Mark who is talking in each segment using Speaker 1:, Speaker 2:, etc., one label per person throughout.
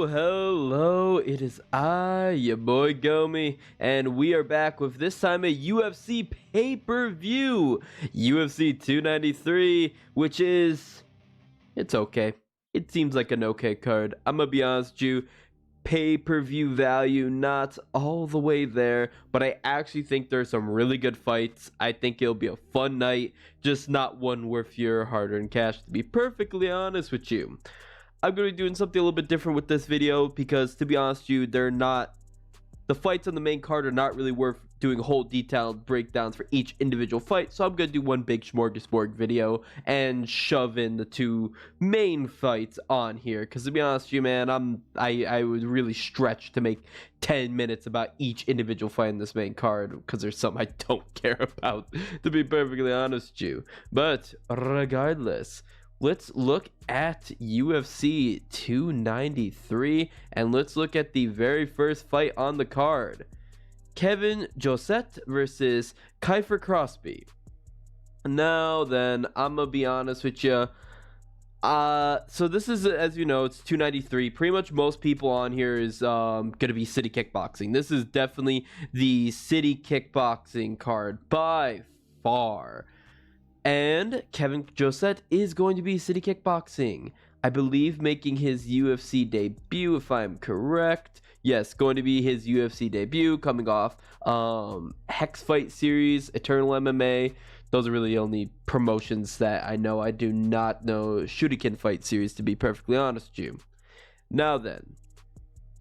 Speaker 1: Hello, it is I, your boy Gomi, and we are back with this time a UFC pay-per-view, UFC 293, which is, it's okay. It seems like an okay card. I'm gonna be honest with you, pay-per-view value, not all the way there, but I actually think there's some really good fights. I think it'll be a fun night, just not one worth your hard-earned cash, to be perfectly honest with you. I'm going to be doing something a little bit different with this video because, to be honest with you, the fights on the main card are not really worth doing whole detailed breakdowns for each individual fight. So I'm going to do one big smorgasbord video and shove in the two main fights on here. Because to be honest with you, man, I was really stretched to make 10 minutes about each individual fight in this main card because there's some I don't care about, to be perfectly honest with you. But regardless, let's look at UFC 293 and let's look at the very first fight on the card. Kevin Josette versus Kiefer Crosby. Now then, I'm gonna be honest with you. So this is, as you know, it's 293. Pretty much most people on here is gonna be City Kickboxing. This is definitely the City Kickboxing card by far. And Kevin Josette is going to be City Kickboxing, I believe, making his UFC debut, if I'm correct. Yes, going to be his UFC debut, coming off Hex Fight Series, Eternal MMA. Those are really the only promotions that I know. I do not know Shuriken Fight Series, to be perfectly honest with you. Now then,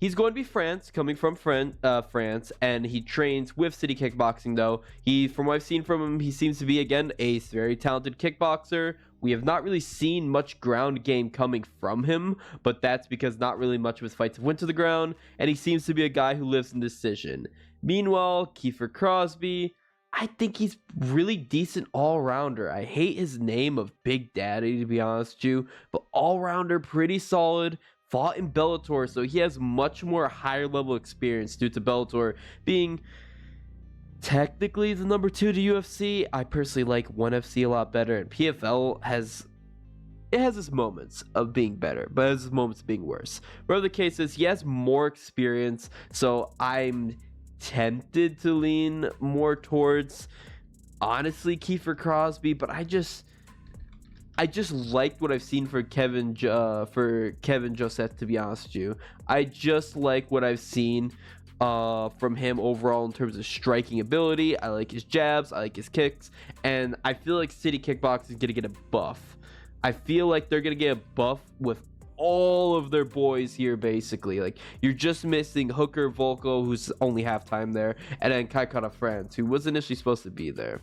Speaker 1: he's going to be coming from France, and he trains with City Kickboxing, though. From what I've seen from him, he seems to be, again, a very talented kickboxer. We have not really seen much ground game coming from him, but that's because not really much of his fights have went to the ground, and he seems to be a guy who lives in decision. Meanwhile, Kiefer Crosby, I think he's really decent all-rounder. I hate his name of Big Daddy, to be honest with you, but all-rounder, pretty solid. Fought in Bellator, so he has much more higher level experience due to Bellator being technically the number 2 to UFC. I personally like 1FC a lot better, and PFL has its moments of being better, but it has its moments of being worse. Whatever the case is, he has more experience, so I'm tempted to lean more towards, honestly, Kiefer Crosby, but I just liked what I've seen for Kevin Josette, to be honest with you. I just like what I've seen from him overall in terms of striking ability. I like his jabs, I like his kicks, and I feel like City Kickboxing is going to get a buff. I feel like they're going to get a buff with all of their boys here, basically. Like, you're just missing Hooker Volko, who's only halftime there, and then Kaikara France, who was initially supposed to be there.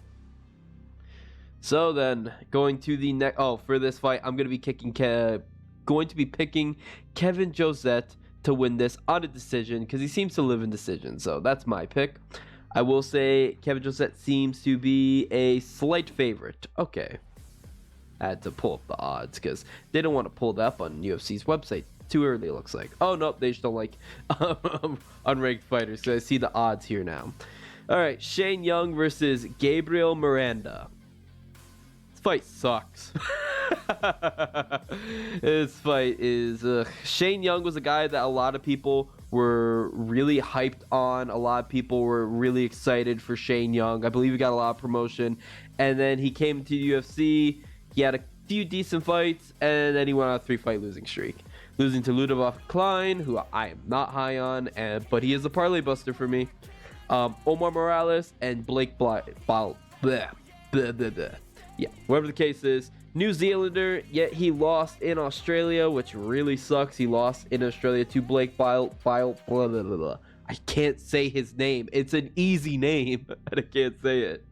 Speaker 1: So then, going to the next. Oh, for this fight, I'm going to be picking Kevin Josette to win this on a decision because he seems to live in decision. So that's my pick. I will say Kevin Josette seems to be a slight favorite. Okay. I had to pull up the odds because they don't want to pull that up on UFC's website too early, it looks like. Oh, no, they just don't like unranked fighters. So I see the odds here now. All right, Shane Young versus Gabriel Miranda. Fight sucks. This fight is Shane Young was a guy that a lot of people were really hyped on. A lot of people were really excited for Shane Young. I believe he got a lot of promotion, and then he came to UFC. He had a few decent fights, and then he went on a 3-fight losing streak, losing to Ludovit Klein, who I am not high on, but he is a parlay buster for me. Omar Morales and Blake Yeah, whatever the case is, New Zealander, yet he lost in Australia, which really sucks. He lost in Australia to Blake blah, blah, blah, blah, blah. I can't say his name. It's an easy name, and I can't say it.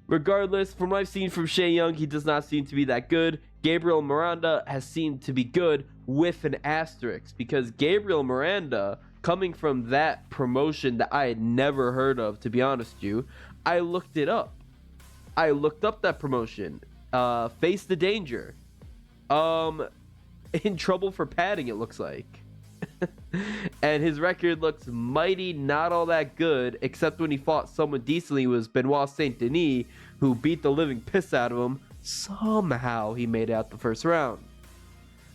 Speaker 1: Regardless, from what I've seen from Shane Young, he does not seem to be that good. Gabriel Miranda has seemed to be good with an asterisk, because Gabriel Miranda, coming from that promotion that I had never heard of, to be honest with you, I looked it up. I looked up that promotion. Face the Danger. In trouble for padding, it looks like. And his record looks mighty not all that good, except when he fought someone decently. It was Benoit Saint Denis, who beat the living piss out of him. Somehow he made it out the first round.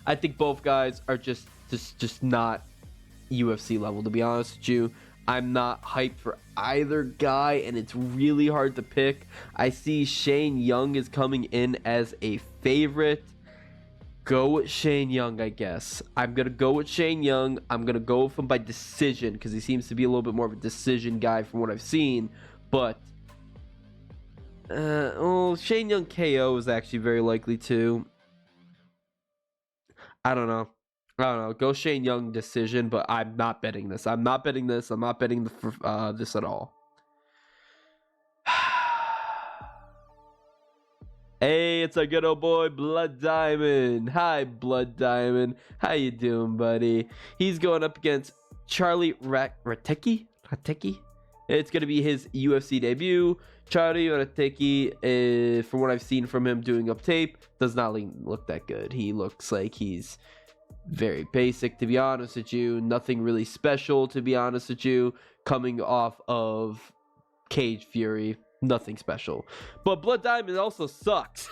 Speaker 1: I think both guys are just just not UFC level, to be honest with you. I'm not hyped for either guy, and it's really hard to pick. I see Shane Young is coming in as a favorite. Go with Shane Young, I guess. I'm going to go with Shane Young. I'm going to go with him by decision because he seems to be a little bit more of a decision guy from what I've seen. But, Shane Young KO is actually very likely too. I don't know. Go Shane Young decision, but I'm not betting this. I'm not betting this this at all. Hey, it's our good old boy, Blood Diamond. Hi, Blood Diamond. How you doing, buddy? He's going up against Charlie Ratecki. It's going to be his UFC debut. Charlie Ratecki, from what I've seen from him doing up tape, does not look that good. He looks like he's very basic, to be honest with you. Nothing really special, to be honest with you. Coming off of Cage Fury, nothing special. But Blood Diamond also sucks.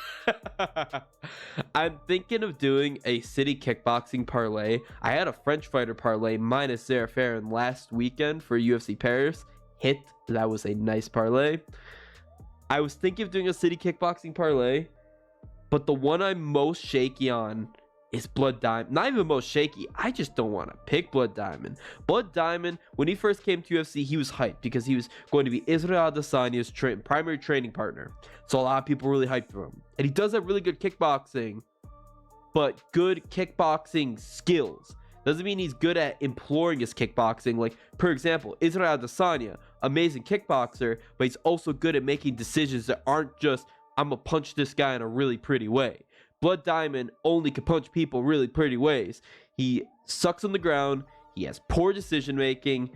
Speaker 1: I'm thinking of doing a city kickboxing parlay. I had a French fighter parlay minus Sarah Farron last weekend for UFC Paris. Hit. That was a nice parlay. I was thinking of doing a city kickboxing parlay, but the one I'm most shaky on is Blood Diamond. Not even most shaky. I just don't want to pick Blood Diamond. Blood Diamond, when he first came to UFC, he was hyped because he was going to be Israel Adesanya's primary training partner. So a lot of people really hyped for him. And he does have really good kickboxing, but good kickboxing skills. Doesn't mean he's good at imploring his kickboxing. Like, for example, Israel Adesanya, amazing kickboxer, but he's also good at making decisions that aren't just, I'm going to punch this guy in a really pretty way. Blood Diamond only can punch people really pretty ways. He sucks on the ground. He has poor decision making.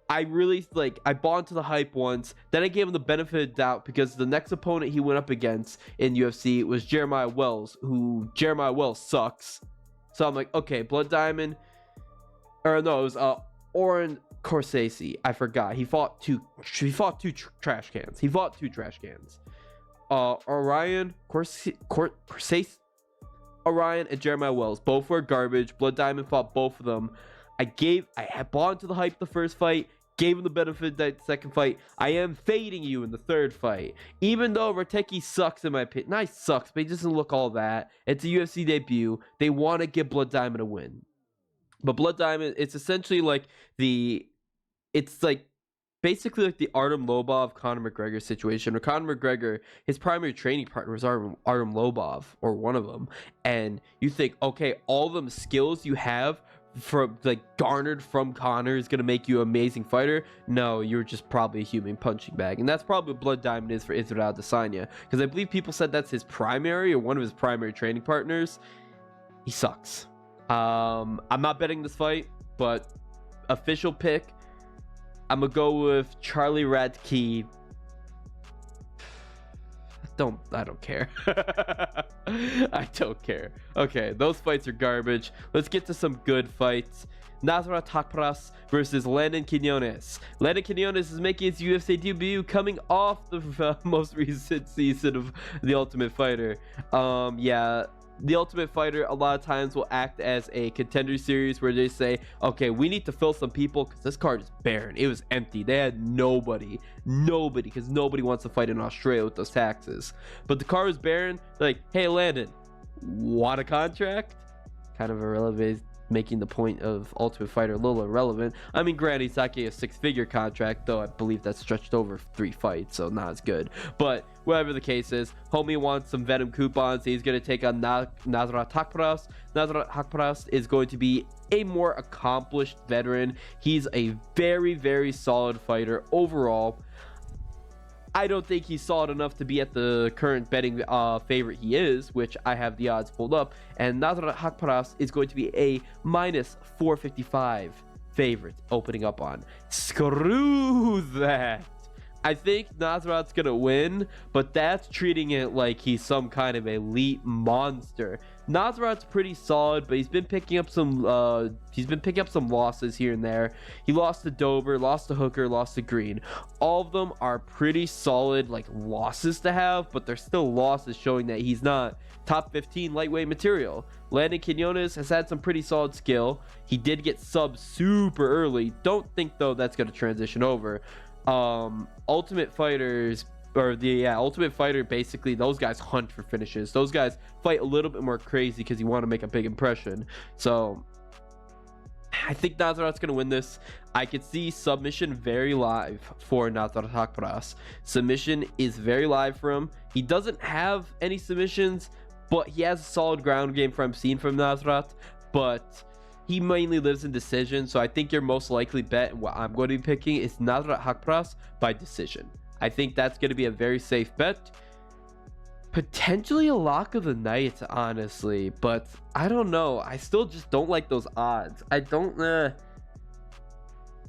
Speaker 1: I bought into the hype once. Then I gave him the benefit of the doubt because the next opponent he went up against in UFC was Jeremiah Wells, who Jeremiah Wells sucks. So I'm like, okay, Blood Diamond. Or no, it was Oren Corsesi. I forgot. He fought two trash cans. Orion Orion and Jeremiah Wells, both were garbage. Blood Diamond fought both of them. I had bought into the hype the first fight, gave him the benefit of that second fight. I am fading you in the third fight, even though Ratecki sucks in my opinion. Nice sucks, but he doesn't look all that. It's a UFC debut. They want to give Blood Diamond a win, but Blood Diamond, it's essentially basically like the Artem Lobov Conor McGregor situation, where Conor McGregor, his primary training partner was Artem Lobov, or one of them, and you think, okay, all them skills you have from garnered from Conor is gonna make you an amazing fighter. No, you're just probably a human punching bag, and that's probably what Blood Diamond is for Israel Adesanya, because I believe people said that's his primary or one of his primary training partners. He sucks. I'm not betting this fight, but official pick, I'm gonna go with Charlie Ratecki. I don't care. I don't care. Okay, those fights are garbage. Let's get to some good fights. Nasrat Haqparast versus Landon Quinones. Landon Quinones is making his UFC debut coming off the most recent season of The Ultimate Fighter. The Ultimate Fighter a lot of times will act as a contender series where they say, okay, we need to fill some people because this card is barren. It was empty. They had nobody, because nobody wants to fight in Australia with those taxes. But the card was barren. They're like, hey, Landon, want a contract? Kind of irrelevant, making the point of Ultimate Fighter a little irrelevant. I mean, granted, he's not getting a 6-figure contract, though I believe that's stretched over 3 fights, so not as good. But whatever the case is, homie wants some Venom coupons. He's going to take on Nasrat Haqparast. Nasrat Haqparast is going to be a more accomplished veteran. He's a very, very solid fighter overall. I don't think he's solid enough to be at the current betting favorite he is, which I have the odds pulled up. And Nasrat Haqparast is going to be a minus 455 favorite opening up on. Screw that. I think Nasrat's going to win, but that's treating it like he's some kind of elite monster. Nasrat's pretty solid, but he's been picking up some losses here and there. He lost to Dober, lost to Hooker, lost to Green. All of them are pretty solid like losses to have, but they're still losses, showing that he's not top 15 lightweight material. Landon Quinones has had some pretty solid skill. He did get subbed super early. Don't think though that's going to transition over. Ultimate Fighters, or the Ultimate Fighter, basically those guys hunt for finishes. Those guys fight a little bit more crazy because you want to make a big impression. So I think Nasrat's going to win this. I could see submission very live for Nasrat Haqparast. Submission is very live for him. He doesn't have any submissions, but he has a solid ground game from seen from Nasrat. But he mainly lives in decision. So I think your most likely bet, and what I'm going to be picking, is Nasrat Haqparast by decision. I think that's going to be a very safe bet. Potentially a lock of the night, honestly, but I don't know. I still just don't like those odds. I don't.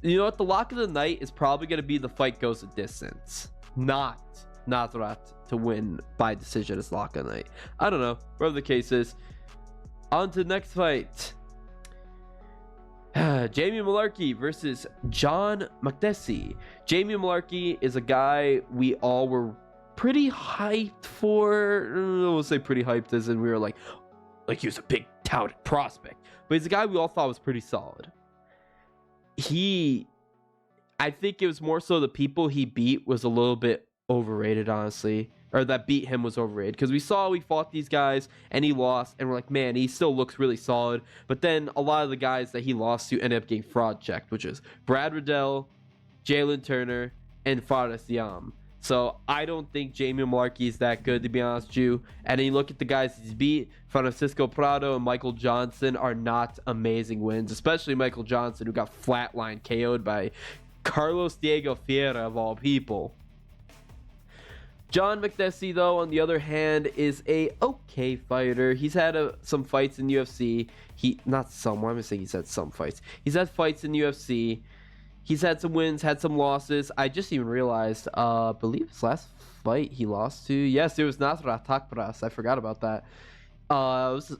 Speaker 1: You know what? The lock of the night is probably going to be the fight goes a distance, not Nasrat to win by decision as lock of the night. I don't know. Whatever the case is. On to the next fight. Jamie Mullarkey versus John Makdessi. Jamie Mullarkey is a guy we all were pretty hyped for. We'll say pretty hyped as in we were like he was a big touted prospect, but he's a guy we all thought was pretty solid. I think it was more so the people he beat was a little bit overrated, honestly, or that beat him was overrated, because we fought these guys and he lost and we're like, man, he still looks really solid. But then a lot of the guys that he lost to ended up getting fraud checked, which is Brad Riddell, Jalen Turner, and Fares Yam. So I don't think Jamie Mullarkey is that good, to be honest with you. And then you look at the guys he's beat, Francisco Prado and Michael Johnson are not amazing wins, especially Michael Johnson, who got flatline KO'd by Carlos Diego Ferreira of all people. John Makdessi, though, on the other hand, is a okay fighter. He's had some fights in UFC. He's had some fights. He's had fights in UFC. He's had some wins, had some losses. I just even realized, I believe his last fight he lost to, yes, it was Nasrat Haqparast. I forgot about that. It was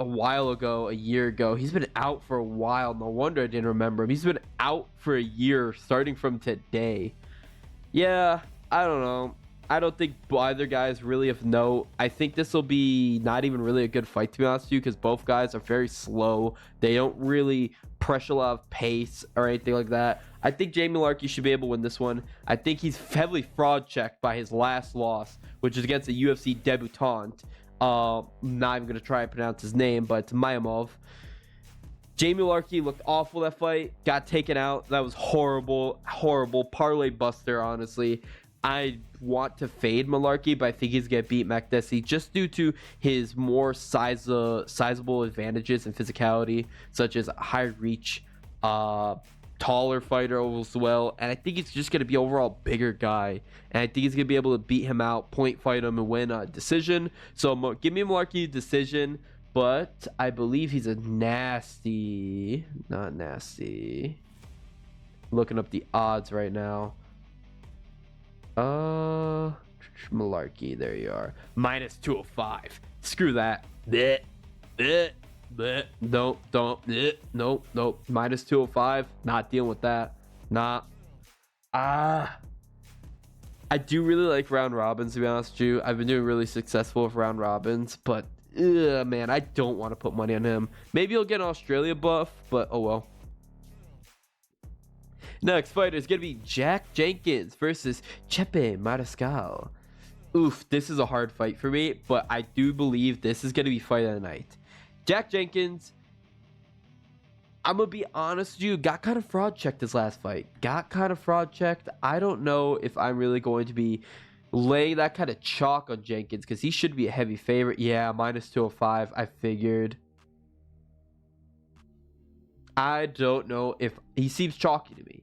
Speaker 1: a while ago, a year ago. He's been out for a while. No wonder I didn't remember him. He's been out for a year, starting from today. Yeah, I don't know. I don't think either guys really of note. I think this will be not even really a good fight, to be honest with you, because both guys are very slow. They don't really pressure a lot of pace or anything like that. I think Jamie Mullarkey should be able to win this one. I think he's heavily fraud checked by his last loss, which is against a UFC debutant. Not even going to try and pronounce his name, but it's Mayamov. Jamie Mullarkey looked awful that fight. Got taken out. That was horrible. Horrible. Parlay buster, honestly. I want to fade Mullarkey, but I think he's going to beat Makdessi just due to his more sizable advantages and physicality, such as high reach, taller fighter as well. And I think he's just going to be overall bigger guy. And I think he's going to be able to beat him out, point fight him, and win a decision. So give me Mullarkey decision, but I believe he's a nasty. Not nasty. Looking up the odds right now. Mullarkey, there you are. Minus 205. Screw that. Nope, nope. Minus 205. Not dealing with that. Nah. I do really like round robins, to be honest with you. I've been doing really successful with round robins, but man, I don't want to put money on him. Maybe he'll get an Australia buff, but oh well. Next fighter is going to be Jack Jenkins versus Chepe Mariscal. Oof, this is a hard fight for me, but I do believe this is going to be fight of the night. Jack Jenkins, I'm going to be honest with you, got kind of fraud checked his last fight. I don't know if I'm really going to be laying that kind of chalk on Jenkins, because he should be a heavy favorite. Yeah, minus 205, I figured. I don't know if he seems chalky to me.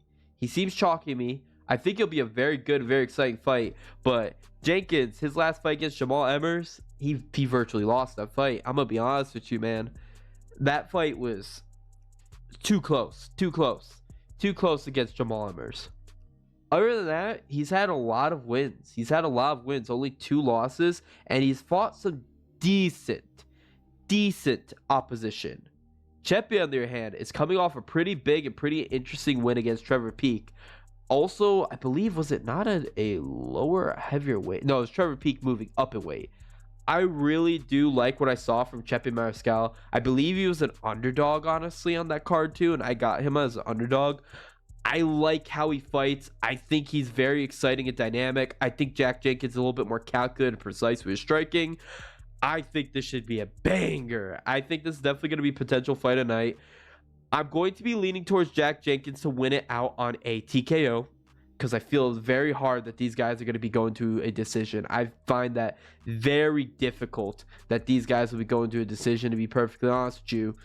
Speaker 1: I think it'll be a very good, very exciting fight. But Jenkins, his last fight against Jamal Emmers, he virtually lost that fight. I'm going to be honest with you, man. That fight was too close against Jamal Emmers. Other than that, he's had a lot of wins. Only 2 losses. And he's fought some decent decent opposition. Chepe, on the other hand, is coming off a pretty big and pretty interesting win against Trevor Peek. Also, I believe, was it not a lower, heavier weight? No, it was Trevor Peek moving up in weight. I really do like what I saw from Chepe Mariscal. I believe he was an underdog, honestly, on that card too, and I got him as an underdog. I like how he fights. I think he's very exciting and dynamic. I think Jack Jenkins is a little bit more calculated and precise with his striking. I think this should be a banger. I think this is definitely going to be a potential fight of night. I'm going to be leaning towards Jack Jenkins to win it out on a TKO because I feel it's very hard that these guys are going to be going to a decision. I find that very difficult that these guys will be going to a decision, to be perfectly honest with you,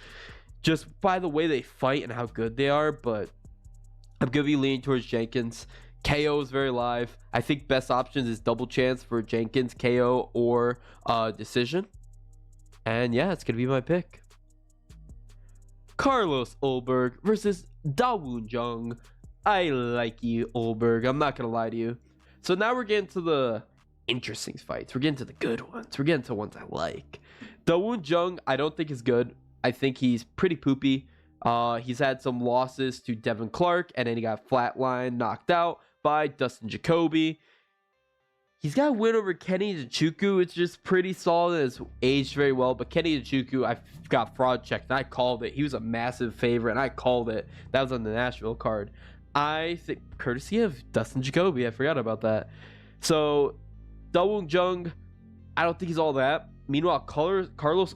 Speaker 1: just by the way they fight and how good they are. But I'm going to be leaning towards Jenkins. KO is very live. I think best options is double chance for Jenkins, KO, or decision. And yeah, it's going to be my pick. Carlos Ulberg versus Dawoon Jung. I like you, Ulberg. I'm not going to lie to you. So now we're getting to the interesting fights. We're getting to the good ones. We're getting to ones I like. Dawoon Jung, I don't think is good. I think he's pretty poopy. He's had some losses to Devin Clark, and then he got flatlined, knocked out by Dustin Jacoby. He's got a win over Kenny Nzechukwu. It's just pretty solid. It's aged very well. But Kenny Nzechukwu, I got fraud checked, and I called it. He was a massive favorite, and I called it. That was on the Nashville card. I think, courtesy of Dustin Jacoby, I forgot about that. So, Dawoon Jung, I don't think he's all that. Meanwhile, Carlos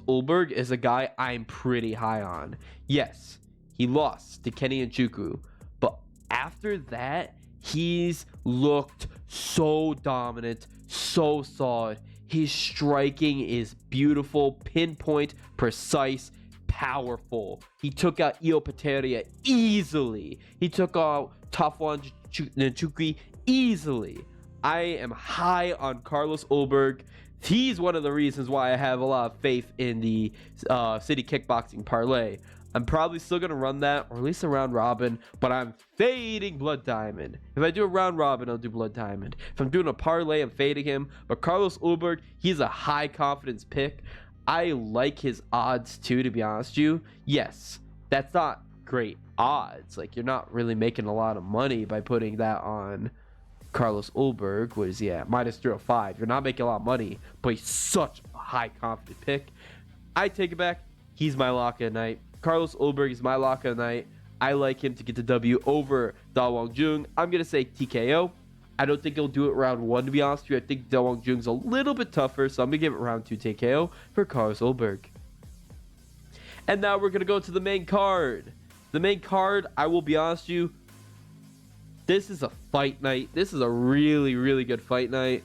Speaker 1: Ulberg is a guy I'm pretty high on. Yes, he lost to Kenny Nzechukwu. But after that, he's looked so dominant, so solid. His striking is beautiful, pinpoint, precise, powerful. He took out Io Pateria easily. He took out Tafwan Nchukwi easily. I am high on Carlos Ulberg. He's one of the reasons why I have a lot of faith in the City Kickboxing Parlay. I'm probably still going to run that, or at least a round robin, but I'm fading Blood Diamond. If I do a round robin, I'll do Blood Diamond. If I'm doing a parlay, I'm fading him. But Carlos Ulberg, he's a high confidence pick. I like his odds too, to be honest with you. Yes, that's not great odds. Like, you're not really making a lot of money by putting that on Carlos Ulberg. What is he at? Minus 305. You're not making a lot of money, but he's such a high confident pick. I take it back. He's my lock at night. Carlos Ulberg is my lock of the night. I like him to get the W over Dawoon Jung. I'm going to say TKO. I don't think he'll do it round 1, to be honest with you. I think Dawoon Jung's a little bit tougher, so I'm going to give it round 2 TKO for Carlos Ulberg. And now we're going to go to the main card. The main card, I will be honest with you, this is a fight night. This is a really, really good fight night.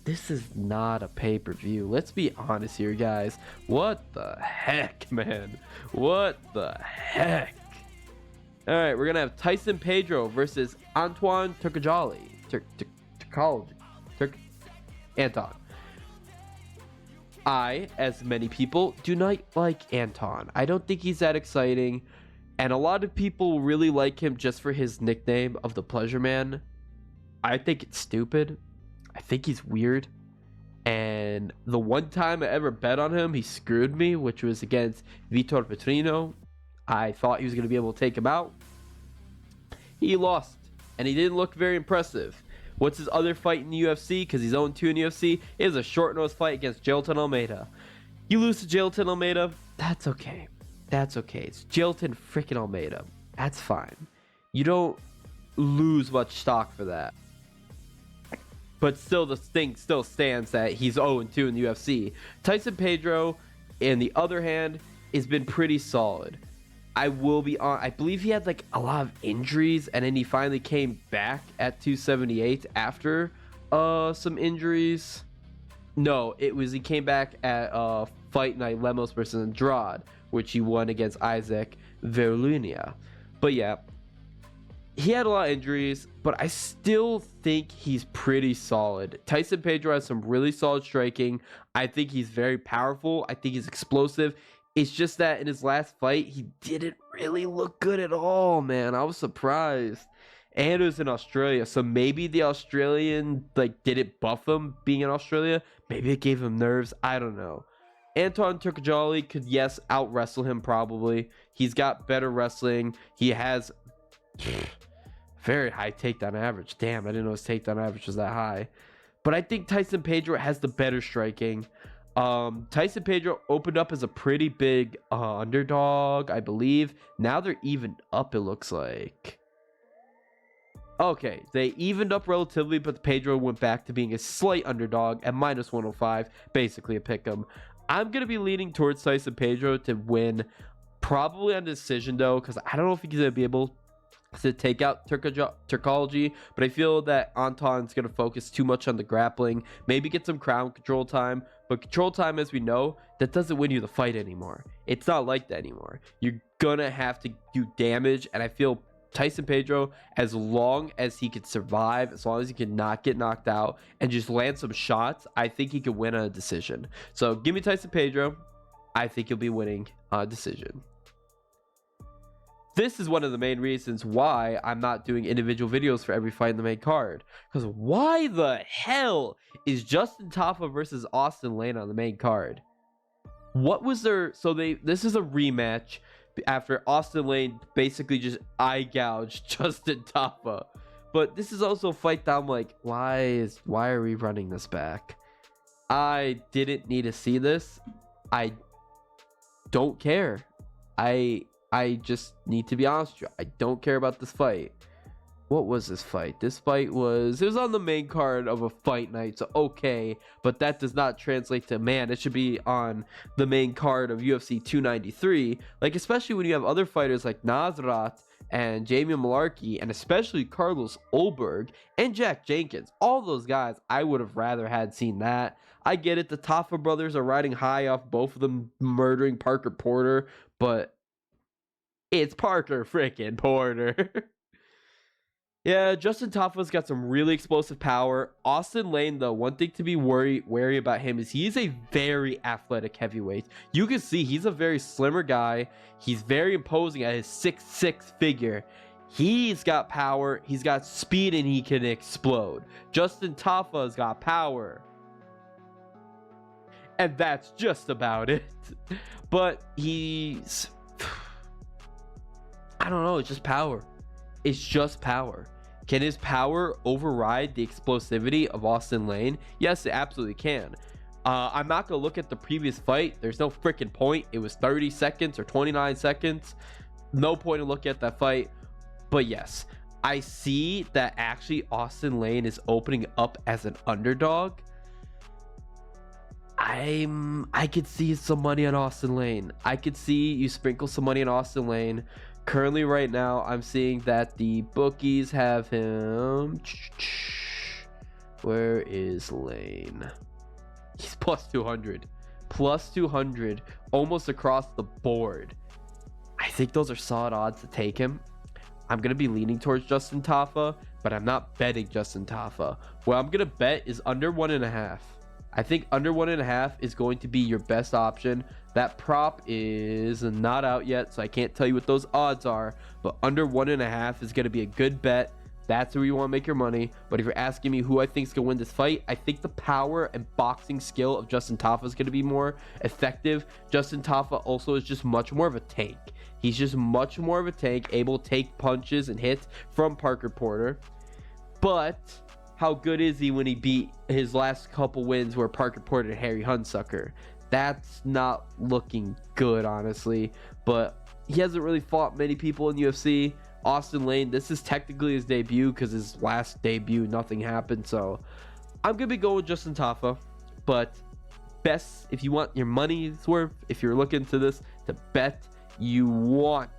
Speaker 1: This is not a pay-per-view. Let's be honest here, guys. What the heck, man? What the heck? All right, we're going to have Tyson Pedro versus Anton Turkalj. Anton. I, as many people, do not like Anton. I don't think he's that exciting. And a lot of people really like him just for his nickname of the Pleasure Man. I think it's stupid. I think he's weird. And the one time I ever bet on him, he screwed me, which was against Vitor Petrino. I thought he was going to be able to take him out. He lost, and he didn't look very impressive. What's his other fight in the UFC? Because he's 0-2 in the UFC. It is a short-nosed fight against Jailton Almeida. You lose to Jailton Almeida, that's okay. That's okay. It's Jailton freaking Almeida. That's fine. You don't lose much stock for that. But still, the thing still stands that he's 0-2 in the UFC. Tyson Pedro, on the other hand, has been pretty solid. I will be on. I believe he had like a lot of injuries, and then he finally came back at 278 after some injuries. No, it was he came back at Fight Night Lemos versus Andrade, which he won against Isaac Verlunia. But yeah, he had a lot of injuries, but I still think he's pretty solid. Tyson Pedro has some really solid striking. I think he's very powerful. I think he's explosive. It's just that in his last fight, he didn't really look good at all, man. I was surprised. And it was in Australia, so maybe the Australian didn't buff him being in Australia. Maybe it gave him nerves. I don't know. Anton Turkalj could, yes, out wrestle him probably. He's got better wrestling. He has very high takedown average. Damn, I didn't know his takedown average was that high. But I think Tyson Pedro has the better striking. Tyson Pedro opened up as a pretty big underdog, I believe. Now they're even up, it looks like. Okay, they evened up relatively, but Pedro went back to being a slight underdog at minus 105, basically a pick'em. I'm going to be leaning towards Tyson Pedro to win, probably on decision though, because I don't know if he's going to be able to take out Turkalj, but I feel that Anton's going to focus too much on the grappling, maybe get some crowd control time, but control time, as we know, that doesn't win you the fight anymore. It's not like that anymore. You're going to have to do damage, and I feel Tyson Pedro, as long as he could survive, as long as he could not get knocked out and just land some shots, I think he could win on a decision. So give me Tyson Pedro. I think he'll be winning on a decision. This is one of the main reasons why I'm not doing individual videos for every fight in the main card. Because why the hell is Justin Tafa versus Austin Lane on the main card? What was their... So this is a rematch after Austin Lane basically just eye gouged Justin Tafa. But this is also a fight that I'm like, why are we running this back? I didn't need to see this. I don't care. I just need to be honest with you. I don't care about this fight. What was this fight? This fight was... It was on the main card of a fight night, so okay. But that does not translate to, man, it should be on the main card of UFC 293. Like, especially when you have other fighters like Nasrat and Jamie Malarkey, and especially Carlos Ulberg and Jack Jenkins. All those guys, I would have rather had seen that. I get it. The Tafa brothers are riding high off both of them murdering Parker Porter, but it's Parker freaking Porter. Yeah, Justin Tafa's got some really explosive power. Austin Lane, though, one thing to be wary about him is he is a very athletic heavyweight. You can see he's a very slimmer guy. He's very imposing at his 6'6" figure. He's got power, he's got speed, and he can explode. Justin Tafa's got power. And that's just about it. But he's... I don't know, it's just power. It's just power. Can his power override the explosivity of Austin Lane? Yes, it absolutely can. I'm not going to look at the previous fight. There's no freaking point. It was 30 seconds or 29 seconds. No point in looking at that fight. But yes, I see that actually Austin Lane is opening up as an underdog. I could see some money on Austin Lane. I could see you sprinkle some money on Austin Lane. Currently, right now, I'm seeing that the bookies have him. Where is Lane? He's plus 200. Plus 200, almost across the board. I think those are solid odds to take him. I'm going to be leaning towards Justin Tafa, but I'm not betting Justin Tafa. What I'm going to bet is under 1.5. I think under 1.5 is going to be your best option. That prop is not out yet, so I can't tell you what those odds are, but under 1.5 is going to be a good bet. That's where you want to make your money. But if you're asking me who I think is going to win this fight, I think the power and boxing skill of Justin Tafa is going to be more effective. Justin Tafa also is just much more of a tank. He's just much more of a tank, able to take punches and hits from Parker Porter. But how good is he when he beat his last couple wins where Parker Porter and Harry Hunsucker? That's not looking good, honestly. But he hasn't really fought many people in UFC. Austin Lane, this is technically his debut because his last debut, nothing happened. So I'm going to be going with Justin Tafa. But best, if you want your money's worth, if you're looking to this to bet, you want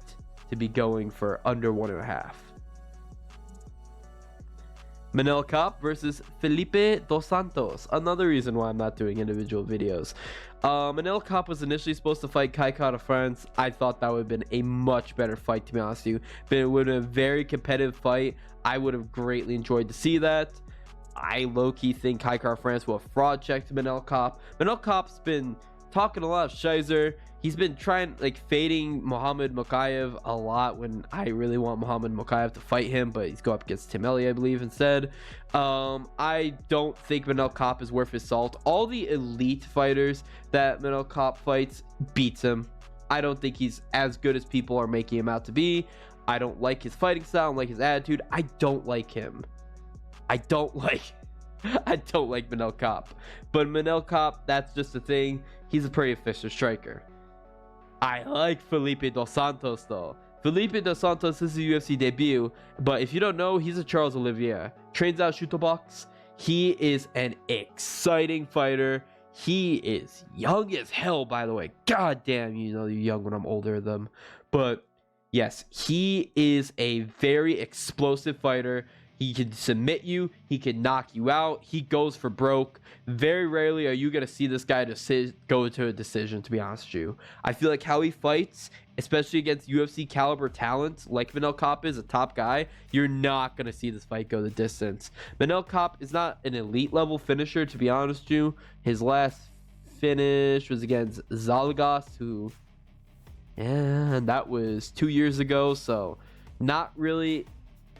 Speaker 1: to be going for under 1.5. Manel Kape versus Felipe Dos Santos. Another reason why I'm not doing individual videos. Manel Kape was initially supposed to fight Kai Kara France. I thought that would have been a much better fight, to be honest with you. But it would have been a very competitive fight. I would have greatly enjoyed to see that. I low-key think Kai Kara France will have fraud checked Manel Kape. Manel Kape's been talking a lot of Shizer. He's been trying, like, fading Muhammad Mokaev a lot when I really want Muhammad Mokaev to fight him, but he's going up against Tim Elliott, I believe, instead. I don't think Manel Kape is worth his salt. All the elite fighters that Manel Kape fights beats him. I don't think he's as good as people are making him out to be. I don't like his fighting style. I don't like his attitude. I don't like him. I don't like Manel Kape. But Manel Kape, that's just the thing. He's a pretty efficient striker. I like Felipe Dos Santos, though. Felipe Dos Santos is a UFC debut, but if you don't know, he's a Charles Oliveira. Trains out Shooto Box. He is an exciting fighter. He is young as hell, by the way. God damn, you know you're young when I'm older than them. But yes, he is a very explosive fighter. He can submit you. He can knock you out. He goes for broke. Very rarely are you going to see this guy go to a decision, to be honest with you. I feel like how he fights, especially against UFC caliber talent, like Manel Kape is a top guy, you're not going to see this fight go the distance. Manel Kape is not an elite level finisher, to be honest with you. His last finish was against Zalgas, who, and that was 2 years ago, so not really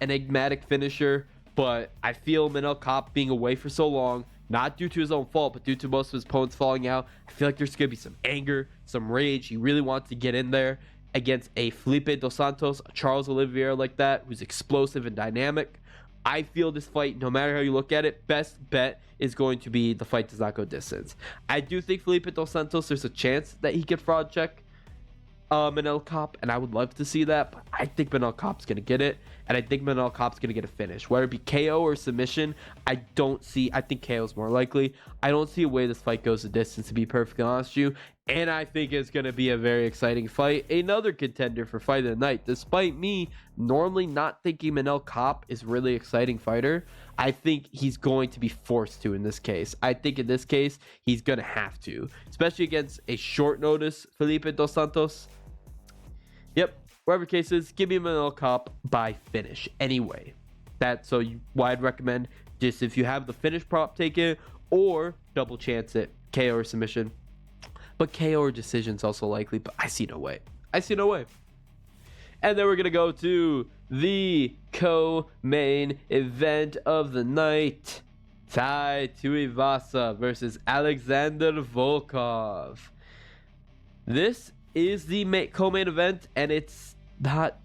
Speaker 1: enigmatic finisher, but I feel Manel Kape being away for so long, not due to his own fault, but due to most of his opponents falling out, I feel like there's going to be some anger, some rage. He really wants to get in there against a Felipe Dos Santos, a Charles Oliveira like that, who's explosive and dynamic. I feel this fight, no matter how you look at it, best bet is going to be the fight does not go distance. I do think Felipe Dos Santos, there's a chance that he could fraud check Manel Kape, and I would love to see that, but I think Manel Kape's going to get it, and I think Manel Kape's going to get a finish. Whether it be KO or submission, I think KO is more likely. I don't see a way this fight goes the distance, to be perfectly honest with you, and I think it's going to be a very exciting fight. Another contender for fight of the night, despite me normally not thinking Manel Kape is really exciting fighter. I think he's going to be forced to in this case. I think in this case, he's going to have to, especially against a short notice Felipe Dos Santos. Yep, whatever case is, give me Manel Kape by finish. Anyway, that's why I'd recommend just if you have the finish prop, take it, or double chance it, KO or submission. But KO or decision's also likely, but I see no way. And then we're going to go to the co-main event of the night. Tai Tuivasa versus Alexander Volkov. This is the co-main event, and it's not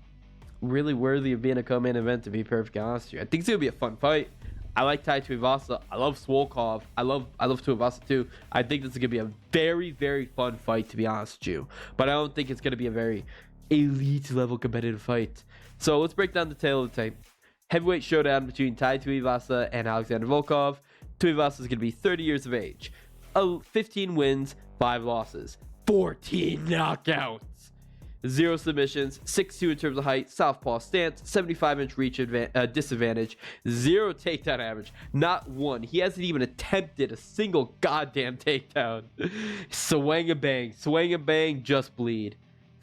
Speaker 1: really worthy of being a co-main event, to be perfectly honest with you. I think it's going to be a fun fight. I like Tai Tuivasa. I love Volkov. I love Tuivasa too. I think this is going to be a very, very fun fight, to be honest with you. But I don't think it's going to be a very elite level competitive fight. So let's break down the tale of the tape. Heavyweight showdown between Tai Tuivasa and Alexander Volkov. Tuivasa is going to be 30 years of age. 15 wins, 5 losses. 14 knockouts, 0 submissions, 6'2" in terms of height, southpaw stance, 75-inch reach disadvantage, 0 takedown average, not one. He hasn't even attempted a single goddamn takedown. Swang a bang, just bleed.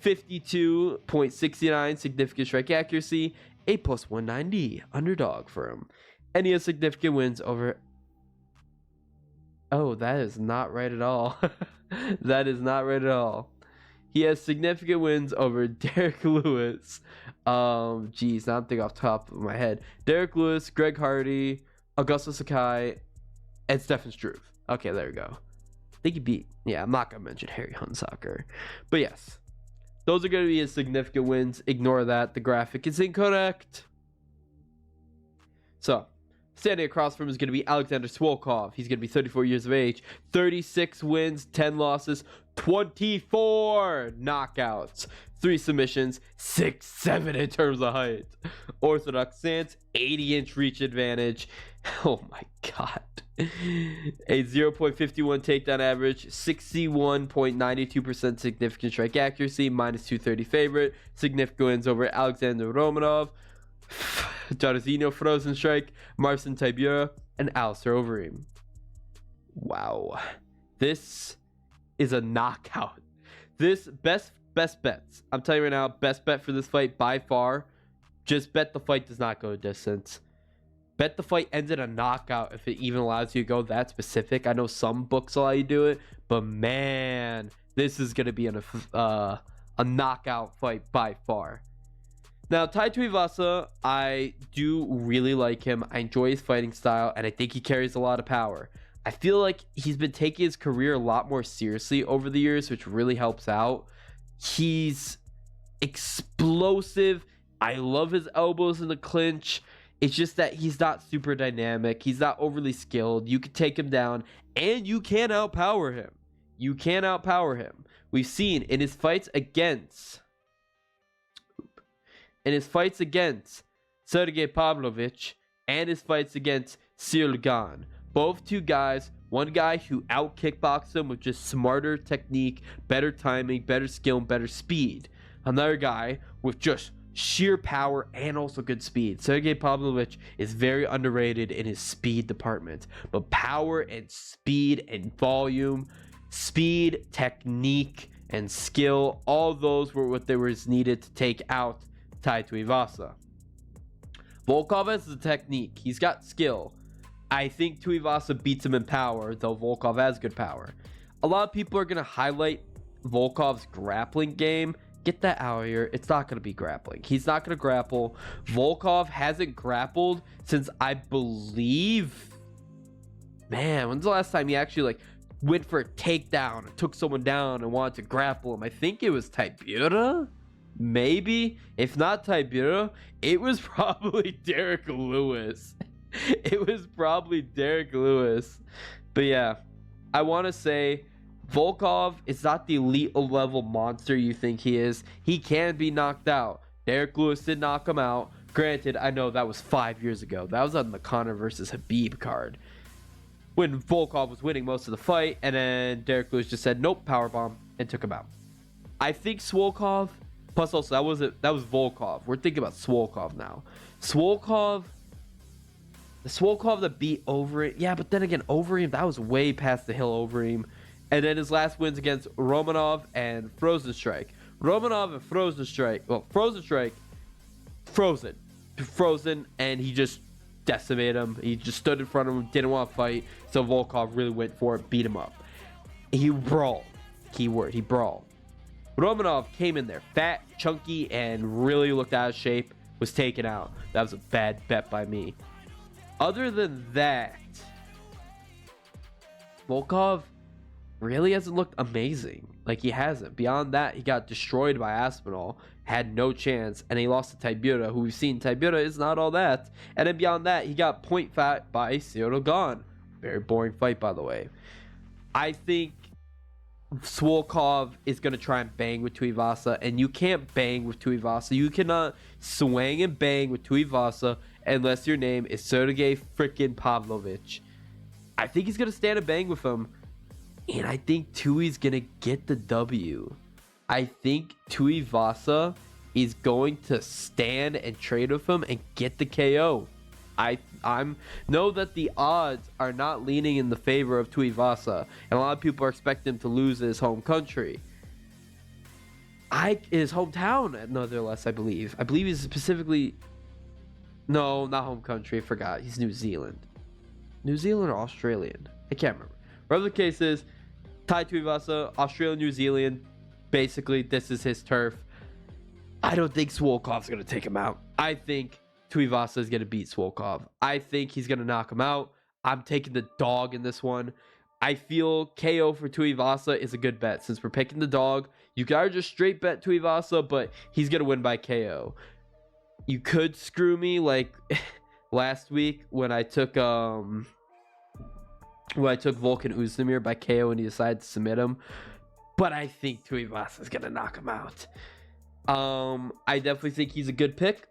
Speaker 1: 52.69 significant strike accuracy, a plus 190 underdog for him. And he has significant wins over... Oh, that is not right at all. That is not right at all. He has significant wins over Derek Lewis. Geez, I don't think off the top of my head. Derek Lewis, Greg Hardy, Augusto Sakai, and Stefan Struve. Okay, there we go. I think he beat... Yeah, I'm not going to mention Harry Hunsaker. But yes, those are going to be his significant wins. Ignore that. The graphic is incorrect. So, standing across from him is going to be Alexander Volkov. He's going to be 34 years of age, 36 wins, 10 losses, 24 knockouts, 3 submissions, 6'7" in terms of height. Orthodox stance, 80-inch reach advantage. Oh my god. A 0.51 takedown average, 61.92% significant strike accuracy, minus 230 favorite. Significant wins over Alexander Romanov, Jairzinho Frozen Strike, Marcin Tybura, and Alistair Overeem. Wow. This is a knockout. This best bets. I'm telling you right now, best bet for this fight by far. Just bet the fight does not go a distance. Bet the fight ends in a knockout if it even allows you to go that specific. I know some books allow you to do it, but man, this is going to be a knockout fight by far. Now, Tai Tuivasa, I do really like him. I enjoy his fighting style, and I think he carries a lot of power. I feel like he's been taking his career a lot more seriously over the years, which really helps out. He's explosive. I love his elbows in the clinch. It's just that he's not super dynamic. He's not overly skilled. You can take him down, and you can outpower him. You can outpower him. We've seen in his fights against Sergey Pavlovich and his fights against Ciryl Gane. Both two guys, one guy who out-kickboxed him with just smarter technique, better timing, better skill, and better speed. Another guy with just sheer power and also good speed. Sergey Pavlovich is very underrated in his speed department, but power and speed and volume, speed, technique, and skill, all those were what they was needed to take out Tai Tuivasa. Volkov has the technique. He's got skill. I think Tuivasa beats him in power, though Volkov has good power. A lot of people are going to highlight Volkov's grappling game. Get that out of here. It's not going to be grappling. He's not going to grapple. Volkov hasn't grappled since, I believe... Man, when's the last time he actually went for a takedown and took someone down and wanted to grapple him? I think it was Tibura? Maybe. If not Tibura, it was probably Derek Lewis. It was probably Derek Lewis. But yeah, I want to say Volkov is not the elite level monster you think he is. He can be knocked out. Derek Lewis did knock him out. Granted, I know that was 5 years ago. That was on the Conor versus Khabib card, when Volkov was winning most of the fight, and then Derek Lewis just said, nope, powerbomb, and took him out. I think Swolkov, plus also, that was Volkov. We're thinking about Swolkov now. The Swolkov that beat Overeem. Yeah, but then again, Overeem, that was way past the hill Overeem. And then his last wins against Romanov and Frozen Strike. Romanov and Frozen Strike. Well, Frozen Strike, frozen, and he just decimated him. He just stood in front of him, didn't want to fight. So Volkov really went for it, beat him up. He brawled. Keyword, he brawled. Romanov came in there fat, chunky, and really looked out of shape. Was taken out. That was a bad bet by me. Other than that, Volkov really hasn't looked amazing. He hasn't. Beyond that, he got destroyed by Aspinall, had no chance, and he lost to Tibura, who we've seen Tibura is not all that. And then beyond that, he got point fat by Ciryl Gane. Very boring fight, by the way. I think Swolkov is going to try and bang with Tuivasa, and you can't bang with Tuivasa. You cannot swing and bang with Tuivasa unless your name is Sergey freaking Pavlovich. I think he's going to stand and bang with him, and I think Tui's going to get the W. I think Tuivasa is going to stand and trade with him and get the KO. I know that the odds are not leaning in the favor of Tuivasa, and a lot of people are expecting him to lose in his home country. His hometown, nonetheless, I believe. I believe he's specifically... No, not home country. I forgot. He's New Zealand. New Zealand or Australian? I can't remember. Whatever the case is, Tai Tuivasa, Australia, New Zealand. Basically, this is his turf. I don't think Swolkov's going to take him out. I think Tuivasa is going to beat Swolkov. I think he's going to knock him out. I'm taking the dog in this one. I feel KO for Tuivasa is a good bet. Since we're picking the dog, you can either just straight bet Tuivasa, but he's going to win by KO. You could screw me like last week when I took Volkan Oezdemir by KO and he decided to submit him. But I think Tuivasa is going to knock him out. I definitely think he's a good pick.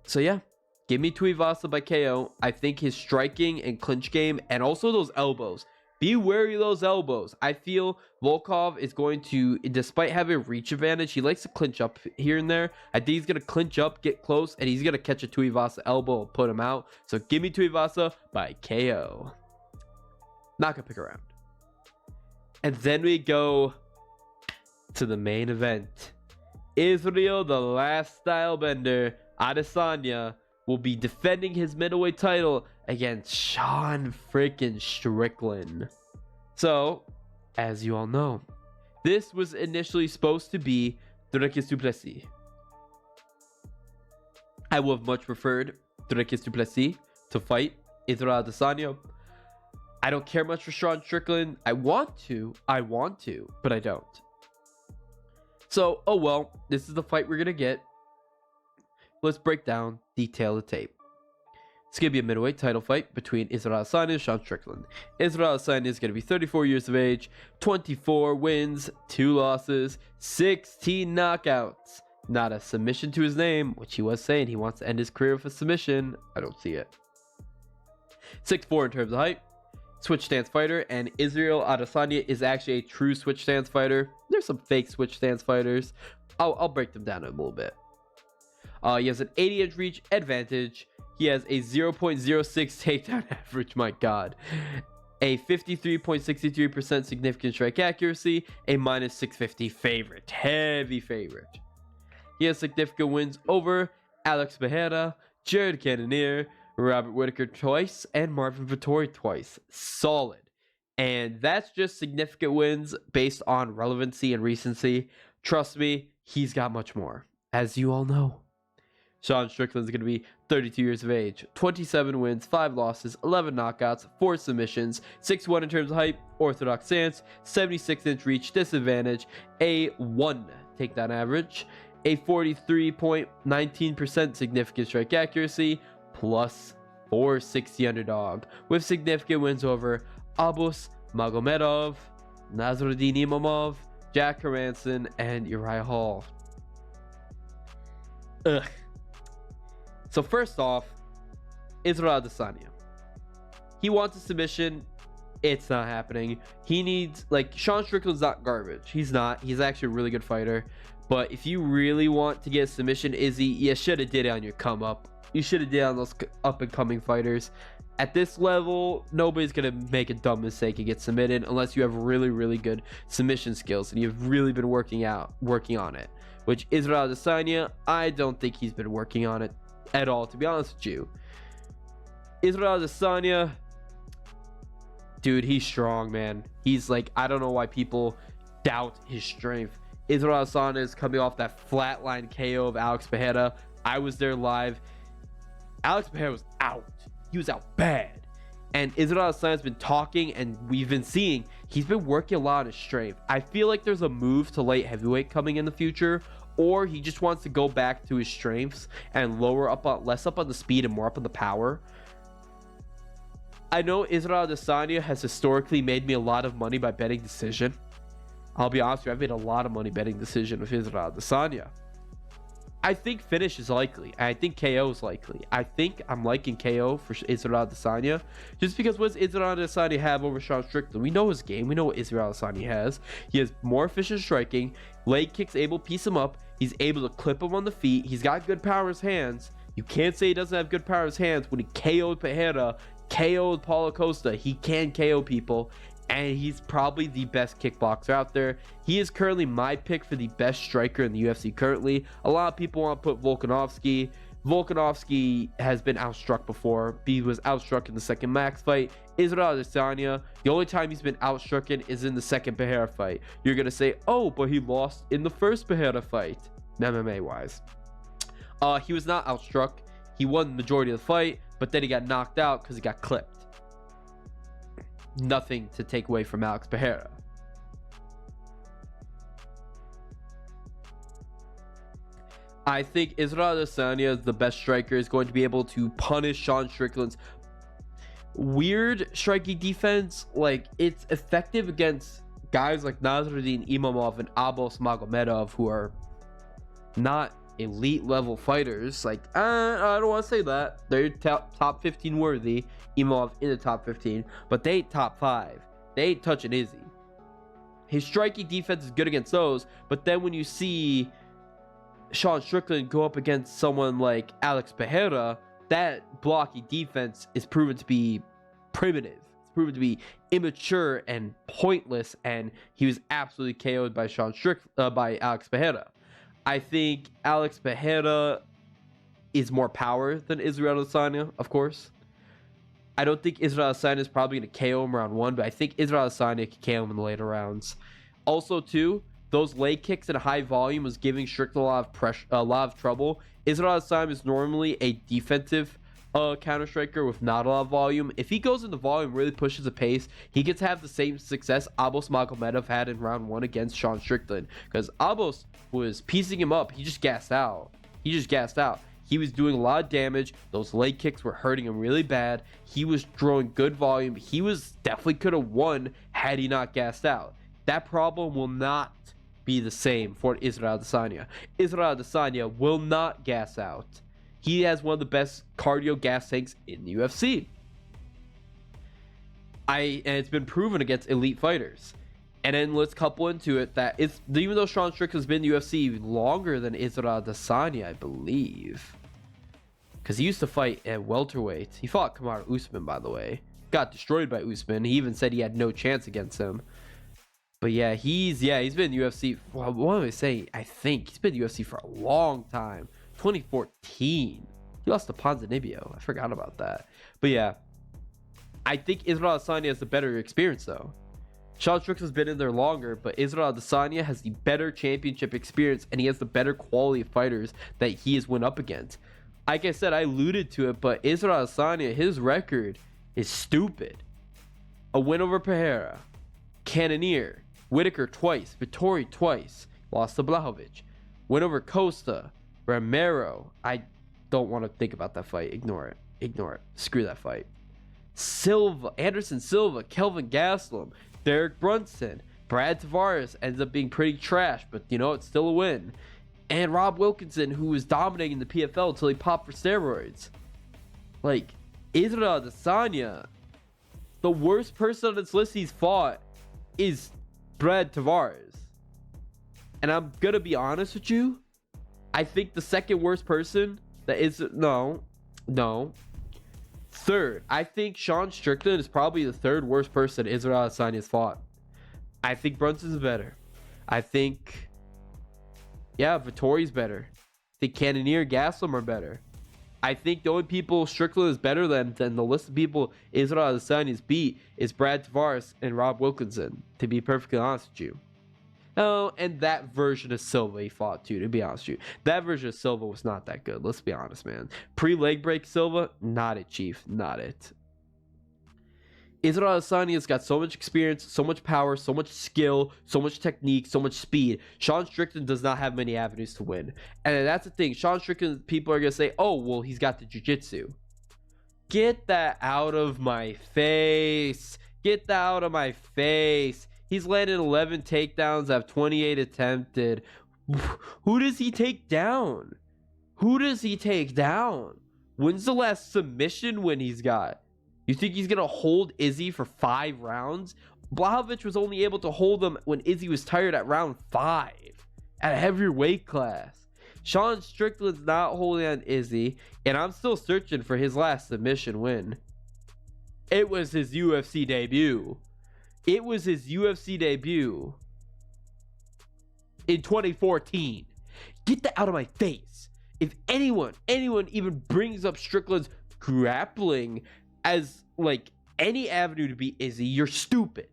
Speaker 1: So yeah, give me Tuivasa by KO. I think his striking and clinch game, and also those elbows. Be wary of those elbows. I feel Volkov is going to, despite having a reach advantage, he likes to clinch up here and there. I think he's going to clinch up, get close, and he's going to catch a Tuivasa elbow and put him out. So give me Tuivasa by KO. Not going to pick around. And then we go to the main event. Israel, the last style bender, Adesanya, will be defending his middleweight title against Sean freaking Strickland. So, as you all know, this was initially supposed to be Dricus du Plessis. I would have much preferred Dricus du Plessis to fight Israel Adesanya. I don't care much for Sean Strickland. I want to, but I don't. So, oh well, this is the fight we're going to get. Let's break down, detail the tape. It's going to be a middleweight title fight between Israel Adesanya and Sean Strickland. Israel Adesanya is going to be 34 years of age, 24 wins, 2 losses, 16 knockouts. Not a submission to his name, which he was saying he wants to end his career with a submission. I don't see it. 6'4" in terms of height. Switch stance fighter, and Israel Adesanya is actually a true switch stance fighter. There's some fake switch stance fighters. I'll break them down a little bit. He has an 80-inch reach advantage. He has a 0.06 takedown average, my god. A 53.63% significant strike accuracy, a minus 650 favorite. Heavy favorite. He has significant wins over Alex Pereira, Jared Cannonier, Robert Whittaker twice, and Marvin Vettori twice. Solid. And that's just significant wins based on relevancy and recency. Trust me, he's got much more, as you all know. Sean Strickland is going to be 32 years of age, 27 wins, 5 losses, 11 knockouts, 4 submissions, 6'1" in terms of height, orthodox stance, 76-inch reach disadvantage, a 1 takedown average, a 43.19% significant strike accuracy, plus 460 underdog, with significant wins over Abus Magomedov, Nasruddin Imamov, Jack Hermanson, and Uriah Hall. Ugh. So first off, Israel Adesanya. He wants a submission. It's not happening. He needs, like, Sean Strickland's not garbage. He's not. He's actually a really good fighter. But if you really want to get a submission, Izzy, you should have did it on your come up. You should have did it on those up and coming fighters. At this level, nobody's gonna make a dumb mistake and get submitted unless you have really, really good submission skills and you've really been working on it. Which Israel Adesanya, I don't think he's been working on it at all, to be honest with you. Israel Adesanya, dude, he's strong, man. He's like, I don't know why people doubt his strength. Israel Adesanya is coming off that flatline KO of Alex Pereira. I was there live. Alex Pereira was out. He was out bad. And Israel Adesanya's been talking, and we've been seeing he's been working a lot on his strength. I feel like there's a move to light heavyweight coming in the future, or he just wants to go back to his strengths and less up on the speed and more up on the power. I know Israel Adesanya has historically made me a lot of money by betting decision. I'll be honest with you, I've made a lot of money betting decision with Israel Adesanya. I think finish is likely. I think KO is likely. I think I'm liking KO for Israel Adesanya just because what does Israel Adesanya have over Sean Strickland? We know his game. We know what Israel Adesanya has. He has more efficient striking. Leg kicks able to piece him up. He's able to clip him on the feet. He's got good power in his hands. You can't say he doesn't have good power in his hands. When he KO'd Pereira, KO'd Paulo Costa, he can KO people. And he's probably the best kickboxer out there. He is currently my pick for the best striker in the UFC currently. A lot of people want to put Volkanovski. Volkanovski has been outstruck before. He was outstruck in the second Max fight. Israel Adesanya, the only time he's been outstrucken is in the second Pereira fight. You're going to say, oh, but he lost in the first Pereira fight, MMA-wise. He was not outstruck. He won the majority of the fight, but then he got knocked out because he got clipped. Nothing to take away from Alex Pereira. I think Israel Adesanya, the best striker, is going to be able to punish Sean Strickland's weird striking defense. Like, it's effective against guys like Nasruddin Imamov and Abus Magomedov, who are not elite level fighters. Like, I don't want to say that. They're top 15 worthy. Imamov in the top 15, but they ain't top 5. They ain't touching Izzy. His striking defense is good against those, but then when you see Sean Strickland go up against someone like Alex Pereira, that blocky defense is proven to be primitive. It's proven to be immature and pointless, and he was absolutely KO'd by by Alex Pereira. I think Alex Pereira is more power than Israel Adesanya, of course. I don't think Israel Adesanya is probably going to KO him round 1, but I think Israel Adesanya can KO him in the later rounds. Also, too, those leg kicks in high volume was giving Strickland a lot of trouble. Israel Adesanya is normally a defensive counter striker with not a lot of volume. If he goes into volume, really pushes the pace, he gets to have the same success Abos Magomedov had in round 1 against Sean Strickland, because Abos was piecing him up. He just gassed out. He was doing a lot of damage. Those leg kicks were hurting him really bad. He was throwing good volume. He was definitely could have won had he not gassed out. That problem will not be the same for Israel Adesanya. Israel Adesanya will not gas out. He has one of the best cardio gas tanks in the UFC. And it's been proven against elite fighters. And then let's couple into it that even though Sean Strickland's been in the UFC longer than Izzy Defends, I believe, because he used to fight at welterweight. He fought Kamaru Usman, by the way. Got destroyed by Usman. He even said he had no chance against him. But yeah, he's been in the UFC. Well, what am I saying? I think he's been in the UFC for a long time. 2014. He lost to Ponzinibbio. I forgot about that. But yeah, I think Israel Adesanya has the better experience though. Sean Strickland's been in there longer, but Israel Adesanya has the better championship experience, and he has the better quality of fighters that he has went up against. Like I said, I alluded to it, but Israel Adesanya, his record is stupid. A win over Pereira, Cannonier, Whitaker twice, Vettori twice, lost to Blachowicz, win over Costa, Romero. I don't want to think about that fight. Ignore it. Screw that fight. Silva, Anderson Silva, Kelvin Gastelum, Derek Brunson, Brad Tavares ends up being pretty trash, but it's still a win. And Rob Wilkinson, who was dominating the PFL until he popped for steroids. Like, Israel Adesanya, the worst person on this list he's fought is Brad Tavares. And I'm gonna be honest with you, I think the second worst person third. I think Sean Strickland is probably the third worst person Israel Adesanya has fought. I think Brunson's better. I think, Vettori's better. I think Cannonier, Gastelum are better. I think the only people Strickland is better than the list of people Israel Adesanya's beat is Brad Tavares and Rob Wilkinson, to be perfectly honest with you. Oh, and that version of Silva he fought too, to be honest with you. That version of Silva was not that good. Let's be honest, man. Pre-leg break Silva, not it, Chief. Not it. Israel Adesanya's got so much experience, so much power, so much skill, so much technique, so much speed. Sean Strickland does not have many avenues to win. And that's the thing. Sean Strickland, people are going to say, oh, well, he's got the jiu-jitsu. Get that out of my face. Get that out of my face. He's landed 11 takedowns, have 28 attempted. Who does he take down? When's the last submission win he's got? You think he's going to hold Izzy for 5 rounds? Blachowicz was only able to hold him when Izzy was tired at round 5 at a heavier weight class. Sean Strickland's not holding on Izzy, and I'm still searching for his last submission win. It was his UFC debut. In 2014. Get that out of my face. If anyone even brings up Strickland's grappling as like any avenue to beat Izzy, you're stupid.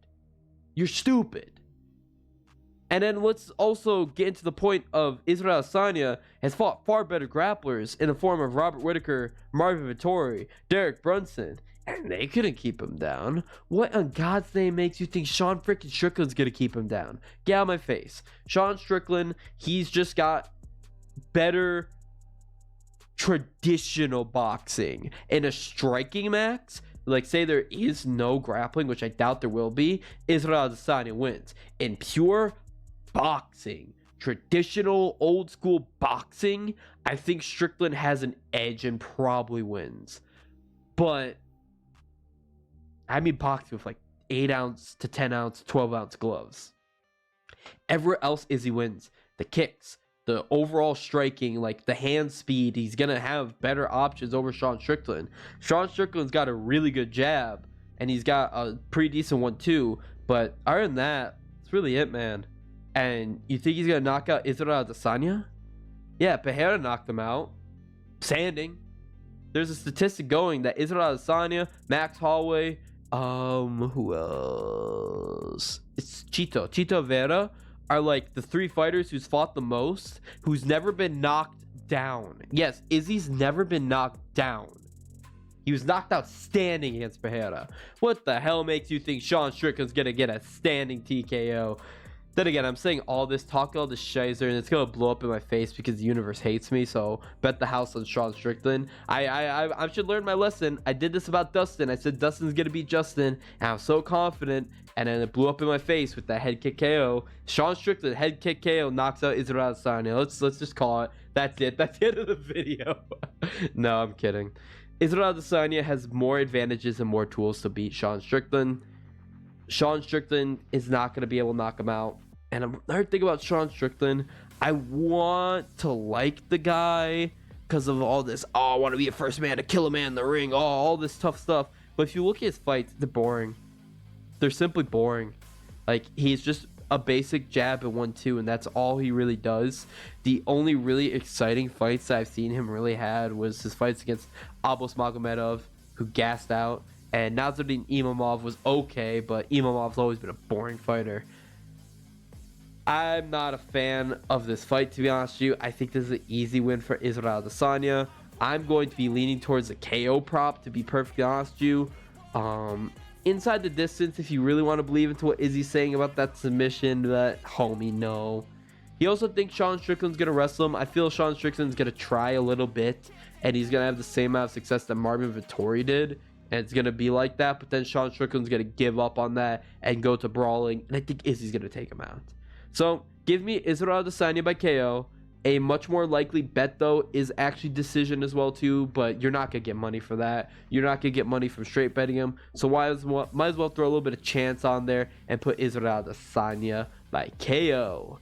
Speaker 1: And then let's also get into the point of Israel Adesanya has fought far better grapplers in the form of Robert Whitaker, Marvin Vettori, Derek Brunson, and they couldn't keep him down. What in God's name makes you think Sean freaking Strickland's gonna keep him down? Get out of my face. Sean Strickland, he's just got better traditional boxing. In a striking max, like say there is no grappling, which I doubt there will be, Israel Adesanya wins. In pure boxing, traditional old school boxing, I think Strickland has an edge and probably wins. But I mean boxing with like 8 ounce to 10 ounce, 12 ounce gloves. Everywhere else Izzy wins. The kicks, the overall striking, like the hand speed, he's going to have better options over Sean Strickland. Sean Strickland's got a really good jab, and he's got a pretty decent one too. But other than that, that's really it, man. And you think he's going to knock out Israel Adesanya? Yeah, Pereira knocked him out. Standing. there's a statistic going that Israel Adesanya, Max Holloway, who else? It's Chito Vera are like the 3 fighters who's fought the most, who's never been knocked down. Yes, Izzy's never been knocked down. He was knocked out standing against Pereira. What the hell makes you think Sean Strickland's gonna get a standing TKO? Then again, I'm saying all this, talk all this shizer, and it's gonna blow up in my face because the universe hates me. So bet the house on Sean Strickland. I should learn my lesson. I did this about Dustin. I said Dustin's gonna beat Justin, and I was so confident, and then it blew up in my face with that head kick KO. Sean Strickland head kick KO knocks out Israel Adesanya. Let's just call it. That's it. That's the end of the video. No, I'm kidding. Israel Adesanya has more advantages and more tools to beat Sean Strickland. Sean Strickland is not going to be able to knock him out. And another thing about Sean Strickland, I want to like the guy because of all this, oh, I want to be a first man to kill a man in the ring, oh, all this tough stuff. But if you look at his fights, they're boring. They're simply boring. Like, he's just a basic jab and 1-2, and that's all he really does. The only really exciting fights that I've seen him really had was his fights against Abus Magomedov, who gassed out, and Nasruddin Imavov was okay, but Imavov's always been a boring fighter. I'm not a fan of this fight, to be honest with you. I think this is an easy win for Israel Adesanya. I'm going to be leaning towards the KO prop, to be perfectly honest with you. Inside the distance, if you really want to believe into what Izzy's saying about that submission, but homie, no. He also thinks Sean Strickland's going to wrestle him. I feel Sean Strickland's going to try a little bit, and he's going to have the same amount of success that Marvin Vettori did. And it's going to be like that, but then Sean Strickland's going to give up on that and go to brawling, and I think Izzy's going to take him out. So, give me Israel Adesanya by KO. A much more likely bet, though, is actually decision as well, too, but you're not going to get money for that. You're not going to get money from straight betting him, so might as well throw a little bit of chance on there and put Israel Adesanya by KO.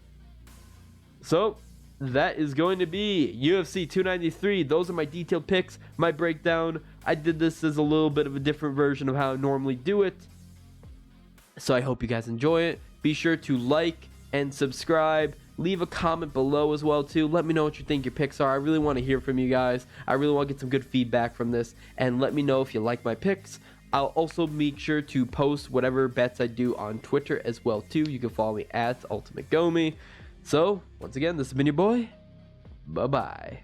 Speaker 1: So, that is going to be UFC 293. Those are my detailed picks, my breakdown. I did this as a little bit of a different version of how I normally do it, so I hope you guys enjoy it. Be sure to like and subscribe. Leave a comment below as well too. Let me know what you think your picks are. I really want to hear from you guys. I really want to get some good feedback from this, and let me know if you like my picks. I'll also make sure to post whatever bets I do on Twitter as well too. You can follow me at Ultimate Gomi. So once again, this has been your boy. Bye bye.